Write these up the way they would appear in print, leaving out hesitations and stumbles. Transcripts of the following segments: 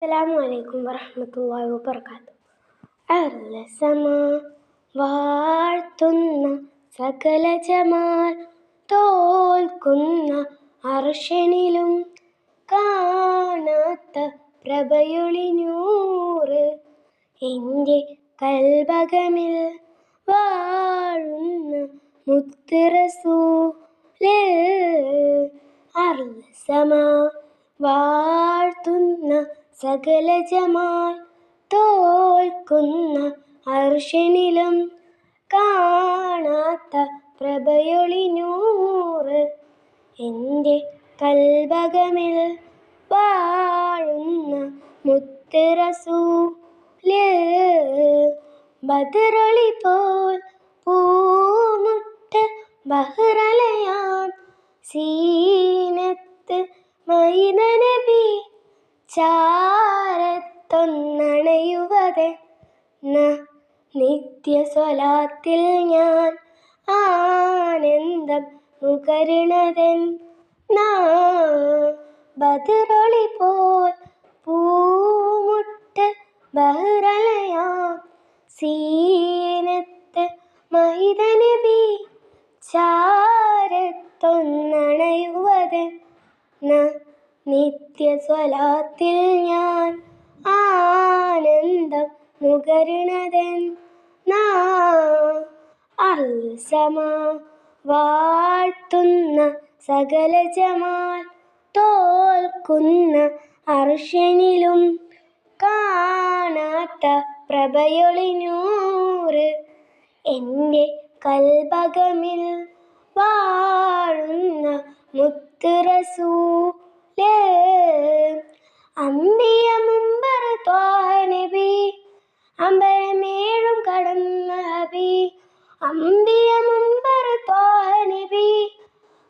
അസ്സലാമു വറഹ്മത്തുള്ളാഹി വബറകാതുഹു. അർലസമാ വാഴ്ത്തുന്ന സകല ജമാൽ തോൽക്കുന്ന അർശനിലും കാണാത്ത പ്രഭയൊളിനൂറ് എൻ്റെ കൽബകമിൽ വാഴുന്ന മുത്ത് റസൂല്. അർലസമാ വാഴ്ത്തുന്ന സകല ജമാൽ തോൽക്കുന്ന അർശനിലും കാണാത്ത പ്രഭയൊളിനൂറ് എൻ്റെ കൽബകമിൽ വാഴുന്ന മുത്ത് റസൂല്. ബദറൊളി പോൽ പൂമുട്ട് ബഹ്റലയാം സീനത്ത് മൈദ നബി ചാരത്തൊന്നണയുവതെന്ന നിത്യ സ്വലാത്തിൽ ഞാൻ ആനന്ദം നുകരുന്നതെന്നാ. ബദറൊളി പോൽ പൂമുട്ട് ബഹ്റലയാം സീനത്ത് മൈദ നബി ചാരത്തൊന്നണയുവതെന്ന നിത്യ സ്വലാത്തിൽ ഞാൻ ആനന്ദം നുകരുന്നതെന്നാ. അർലസമാ വാഴ്ത്തുന്ന സകല ജമാൽ തോൽക്കുന്ന അർശനിലും കാണാത്ത പ്രഭയൊളിനൂറ് എൻ്റെ കൽബകമിൽ വാഴുന്ന മുത്ത് റസൂല്. അമ്പിയ മുമ്പർ ത്വാഹ നബി അമ്പരമേഴും കടന്ന ഹബി. അമ്പിയ മുമ്പർ ത്വാഹ നബി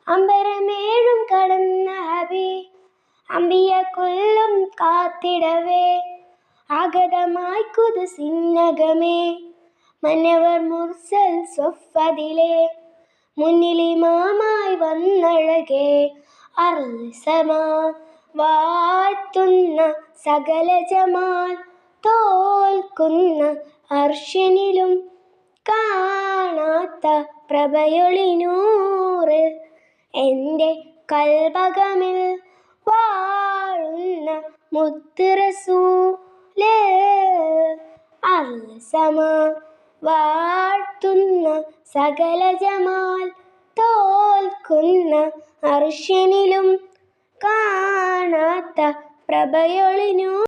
അമ്പരമേഴും കടന്ന ഹബി. അമ്പിയ കൊല്ലും കാത്തിടവേ ആഗതമായി ഖുദ്സിനകമേ മന്നവർ മുർസൽ സ്വഫദിലെ മുന്നിലിമാമായി വന്നഴകേ. അർലസമാ വാഴ്ത്തുന്ന സകല ജമാൽ തോൽക്കുന്ന അർശനിലും കാണാത്ത പ്രഭയൊളിനൂറ് എൻ്റെ കൽബകമിൽ വാഴുന്ന മുത്ത് റസൂല്. അർലസമാ വാഴ്ത്തുന്ന സകല ജമാൽ തോൽക്കുന്ന അർശനിലും കാണാത്ത പ്രഭയൊളിനൂറ്